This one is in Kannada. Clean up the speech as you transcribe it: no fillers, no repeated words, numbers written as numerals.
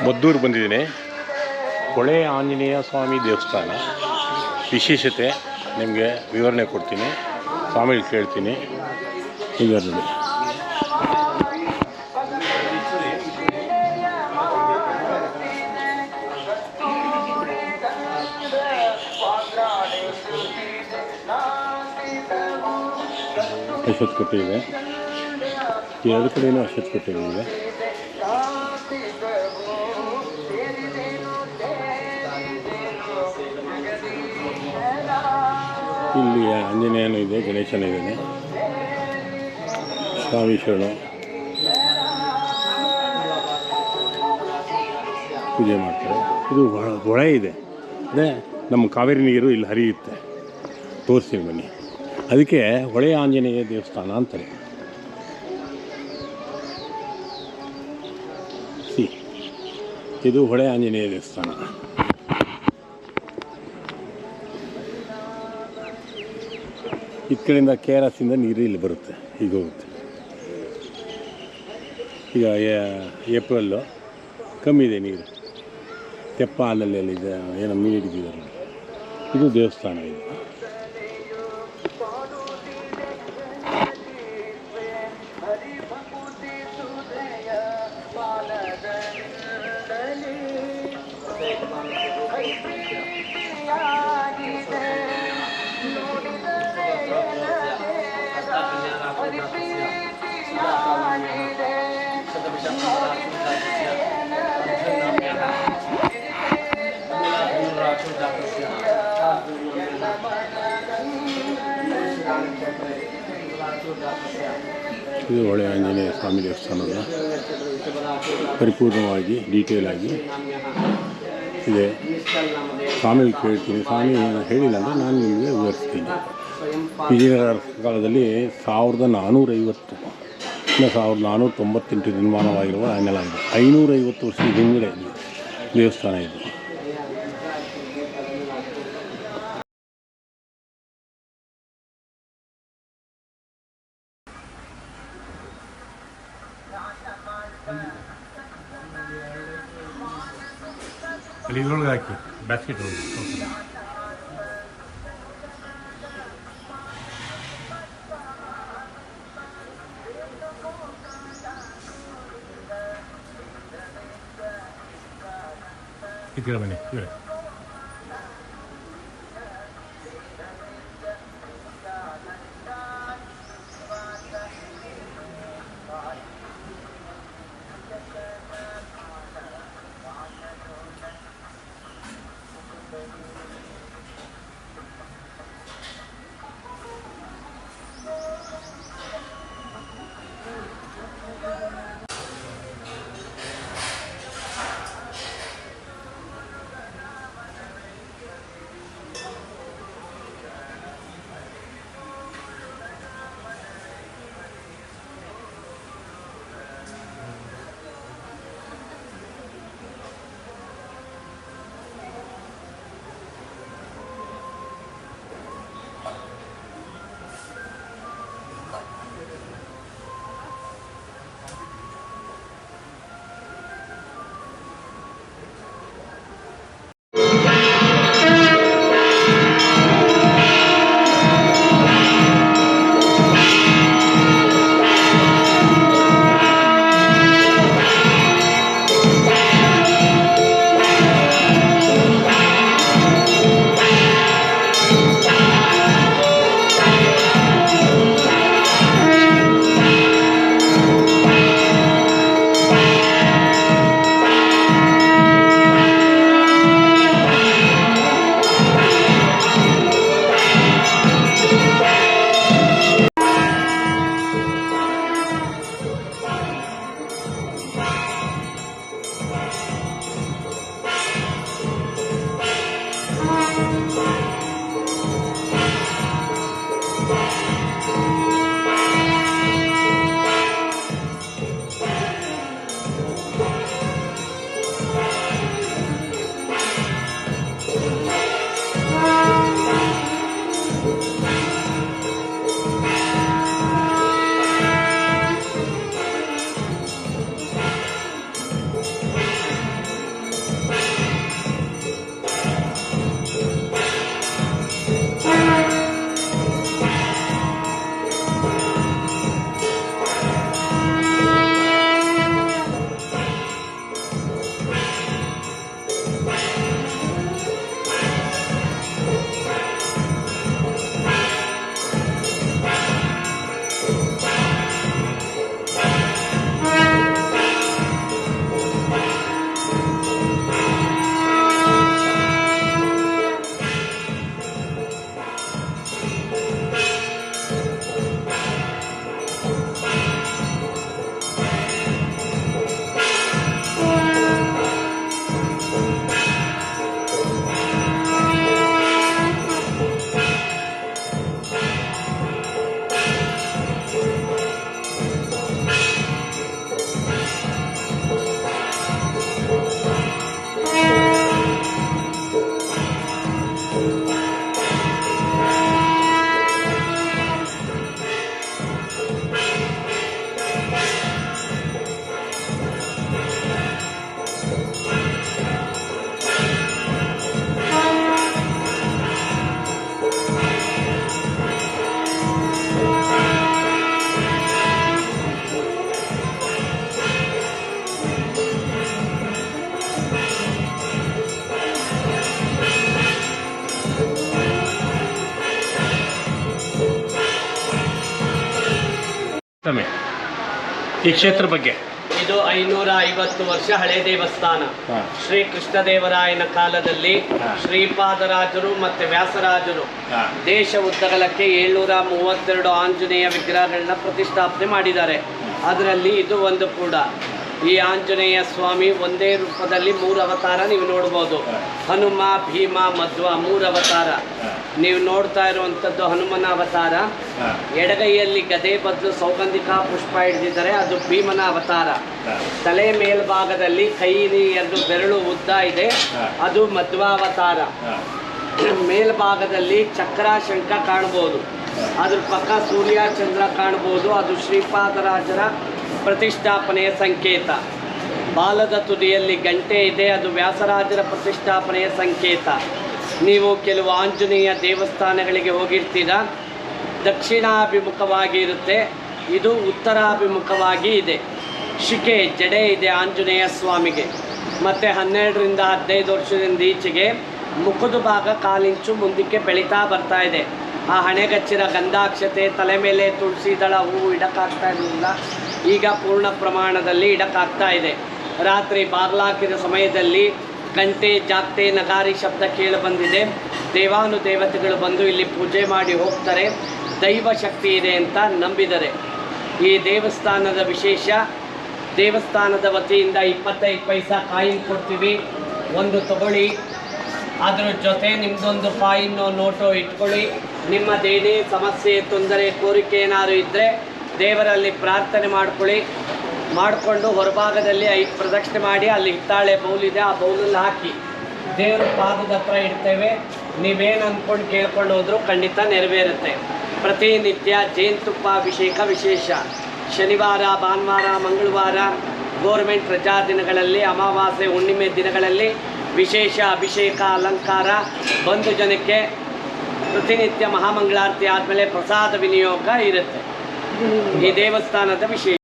ಮದ್ದೂರು ಬಂದಿದ್ದೀನಿ. ಹೊಳೆ ಆಂಜನೇಯ ಸ್ವಾಮಿ ದೇವಸ್ಥಾನ ವಿಶೇಷತೆ ನಿಮಗೆ ವಿವರಣೆ ಕೊಡ್ತೀನಿ, ಸ್ವಾಮಿಗಳು ಕೇಳ್ತೀನಿ. ಈಗ ನೋಡಿ, ಅಶ್ವತ್ಥಕಟ್ಟೆ ಇದೆ, ಎರಡು ಕಡೆಯೂ ಅಶ್ವತ್ಥಕಟ್ಟೆ ಇದೆ. ಇಲ್ಲಿ ಆಂಜನೇಯನೂ ಇದೆ, ಗಣೇಶನೂ ಇದ್ದಾನೆ, ಸ್ವಾಮೀಶ್ವರನು ಪೂಜೆ ಮಾಡ್ತಾರೆ. ಇದು ಹೊಳೆ ಇದೆ, ಅದೇ ನಮ್ಮ ಕಾವೇರಿ ನೀರು ಇಲ್ಲಿ ಹರಿಯುತ್ತೆ, ತೋರಿಸ್ತೀನಿ ಬನ್ನಿ. ಅದಕ್ಕೆ ಹೊಳೆ ಆಂಜನೇಯ ದೇವಸ್ಥಾನ ಅಂತಾರೆ. ಇದು ಹೊಳೆ ಆಂಜನೇಯ ದೇವಸ್ಥಾನ. ಈ ಕಡೆಯಿಂದ KRS ಇಂದ ನೀರು ಇಲ್ಲಿ ಬರುತ್ತೆ, ಈಗ ಹೋಗುತ್ತೆ. ಈಗ ಏಪ್ರಿಲ್ಲು ಕಮ್ಮಿ ಇದೆ ನೀರು, ತೆಪ್ಪ ಅಲ್ಲಲ್ಲಿ ಇದೆ, ಏನೋ ಮೀನು ಹಿಡಿದಿದ್ದಾರೆ. ಇದು ದೇವಸ್ಥಾನ ಇದು. ಇದು ಹೊಳೆ ಆಂಜನೇಯ ಸ್ವಾಮಿ ದೇವಸ್ಥಾನದ ಪರಿಪೂರ್ಣವಾಗಿ ಡೀಟೇಲ್ ಆಗಿ ಇದೆ. ಸ್ವಾಮಿಗೆ ಕೇಳ್ತೀನಿ, ಸ್ವಾಮಿ ಹೇಳಿಲ್ಲ ಅಂದರೆ ನಾನು ನಿಮಗೆ ವಿವರಿಸ್ತೀನಿ. ವಿಜಯನಗರ ಕಾಲದಲ್ಲಿ 1450 1498 ನಿರ್ಮಾಣವಾಗಿರುವ ಎನ್ನಲಾಗಿದೆ. 550 ವರ್ಷದ ಹಿಂದೆ ದೇವಸ್ಥಾನ ಇದು. ಅಲ್ಲಿ ಇದ್ರೊಳಗೆ ಹಾಕಿ ಬ್ಯಾಸ್ಕೆಟ್ ಒಳಗೆ ಇಟ್ಕೊಳ್ಳ ಬನ್ನಿ. ಹೇಳಿ, ಸಮಯ ಈ ಕ್ಷೇತ್ರ ಬಗ್ಗೆ ಇದು 550 ವರ್ಷ ಹಳೆ ದೇವಸ್ಥಾನ. ಶ್ರೀ ಕೃಷ್ಣದೇವರಾಯನ ಕಾಲದಲ್ಲಿ ಶ್ರೀಪಾದರಾಜರು ಮತ್ತು ವ್ಯಾಸರಾಜರು ದೇಶ ಉದ್ದಗಲಕ್ಕೆ 732 ಆಂಜನೇಯ ವಿಗ್ರಹಗಳನ್ನ ಪ್ರತಿಷ್ಠಾಪನೆ ಮಾಡಿದ್ದಾರೆ. ಅದರಲ್ಲಿ ಇದು ಒಂದು ಕೂಡ. ಈ ಆಂಜನೇಯ ಸ್ವಾಮಿ ಒಂದೇ ರೂಪದಲ್ಲಿ 3 ಅವತಾರ ನೀವು ನೋಡ್ಬೋದು. ಹನುಮ, ಭೀಮ, ಮಧ್ವ 3 ಅವತಾರ. ನೀವು ನೋಡ್ತಾ ಇರುವಂಥದ್ದು ಹನುಮನ ಅವತಾರ. ಎಡಗೈಯಲ್ಲಿ ಗದೆ ಬದಲು ಸೌಗಂಧಿಕ ಪುಷ್ಪ ಹಿಡಿದಿದ್ದಾರೆ, ಅದು ಭೀಮನ ಅವತಾರ. ತಲೆ ಮೇಲ್ಭಾಗದಲ್ಲಿ ಕೈ 2 ಬೆರಳು ಉದ್ದ ಇದೆ, ಅದು ಮಧ್ವಾವತಾರ. ಮೇಲ್ಭಾಗದಲ್ಲಿ ಚಕ್ರ ಶಂಖ ಕಾಣ್ಬೋದು, ಅದ್ರ ಪಕ್ಕ ಸೂರ್ಯ ಚಂದ್ರ ಕಾಣ್ಬೋದು, ಅದು ಶ್ರೀಪಾದರಾಜರ ಪ್ರತಿಷ್ಠಾಪನೆಯ ಸಂಕೇತ. ಬಾಲದ ತುದಿಯಲ್ಲಿ ಗಂಟೆ ಇದೆ, ಅದು ವ್ಯಾಸರಾಜರ ಪ್ರತಿಷ್ಠಾಪನೆಯ ಸಂಕೇತ. ನೀವು ಕೆಲವು ಆಂಜನೇಯ ದೇವಸ್ಥಾನಗಳಿಗೆ ಹೋಗಿರ್ತೀರ, ದಕ್ಷಿಣಾಭಿಮುಖವಾಗಿ ಇರುತ್ತೆ, ಇದು ಉತ್ತರಾಭಿಮುಖವಾಗಿ ಇದೆ. ಶಿಖೆ ಜಡೆ ಇದೆ ಆಂಜನೇಯ ಸ್ವಾಮಿಗೆ. ಮತ್ತು 12ರಿಂದ 15 ವರ್ಷದಿಂದ ಈಚೆಗೆ ಮುಖದ ಭಾಗ 1/4 ಇಂಚು ಮುಂದಕ್ಕೆ ಬೆಳೀತಾ ಬರ್ತಾ ಇದೆ. ಆ ಹಣೆಗಚ್ಚಿನ ಗಂಧಾಕ್ಷತೆ, ತಲೆ ಮೇಲೆ ತುಳಸಿ ದಳ ಹೂವು ಇಡಕ್ಕಾಗ್ತಾ ಇರಲಿಲ್ಲ, ಈಗ ಪೂರ್ಣ ಪ್ರಮಾಣದಲ್ಲಿ ಇಡಕ್ಕಾಗ್ತಾ ಇದೆ. ರಾತ್ರಿ ಬಾಗಿಲಾಕಿದ ಸಮಯದಲ್ಲಿ ಗಂಟೆ, ಜಾಗ್ತೆ, ನಗಾರಿ ಶಬ್ದ ಕೇಳಿ ಬಂದಿದೆ. ದೇವಾನುದೇವತೆಗಳು ಬಂದು ಇಲ್ಲಿ ಪೂಜೆ ಮಾಡಿ ಹೋಗ್ತಾರೆ, ದೈವ ಶಕ್ತಿ ಇದೆ ಅಂತ ನಂಬಿದರೆ. ಈ ದೇವಸ್ಥಾನದ ವಿಶೇಷ, ದೇವಸ್ಥಾನದ ವತಿಯಿಂದ 25 ಪೈಸಾ ಕಾಯಿನ್ ಕೊಡ್ತೀವಿ, ಒಂದು ತಗೊಳ್ಳಿ. ಅದರ ಜೊತೆ ನಿಮ್ಮದೊಂದು ಕಾಯಿನ್ನೋ ನೋಟೋ ಇಟ್ಕೊಳ್ಳಿ. ನಿಮ್ಮದೇನೇ ಸಮಸ್ಯೆ, ತೊಂದರೆ, ಕೋರಿಕೆ ಏನಾದ್ರು ಇದ್ದರೆ ದೇವರಲ್ಲಿ ಪ್ರಾರ್ಥನೆ ಮಾಡ್ಕೊಳ್ಳಿ. ಮಾಡಿಕೊಂಡು ಹೊರಭಾಗದಲ್ಲಿ 5 ಪ್ರದಕ್ಷಿಣೆ ಮಾಡಿ, ಅಲ್ಲಿ ಹಿತ್ತಾಳೆ ಬೌಲಿದೆ, ಆ ಬೌಲಲ್ಲಿ ಹಾಕಿ ದೇವರ ಪಾದದ ಹತ್ರ ಇಡ್ತೇವೆ. ನೀವೇನು ಅಂದ್ಕೊಂಡು ಕೇಳ್ಕೊಂಡು ಹೋದರೂ ಖಂಡಿತ ನೆರವೇರುತ್ತೆ. ಪ್ರತಿನಿತ್ಯ ಜೇನುತುಪ್ಪ ಅಭಿಷೇಕ ವಿಶೇಷ. ಶನಿವಾರ, ಭಾನುವಾರ, ಮಂಗಳವಾರ, ಗೋರ್ಮೆಂಟ್ ರಜಾ ದಿನಗಳಲ್ಲಿ, ಅಮಾವಾಸ್ಯೆ, ಹುಣ್ಣಿಮೆ ದಿನಗಳಲ್ಲಿ ವಿಶೇಷ ಅಭಿಷೇಕ, ಅಲಂಕಾರ. ಬಂಧು ಜನಕ್ಕೆ ಪ್ರತಿನಿತ್ಯ ಮಹಾಮಂಗಳಾರತಿ ಆದಮೇಲೆ ಪ್ರಸಾದ ವಿನಿಯೋಗ ಇರುತ್ತೆ. ಈ ದೇವಸ್ಥಾನದ ವಿಶೇಷ.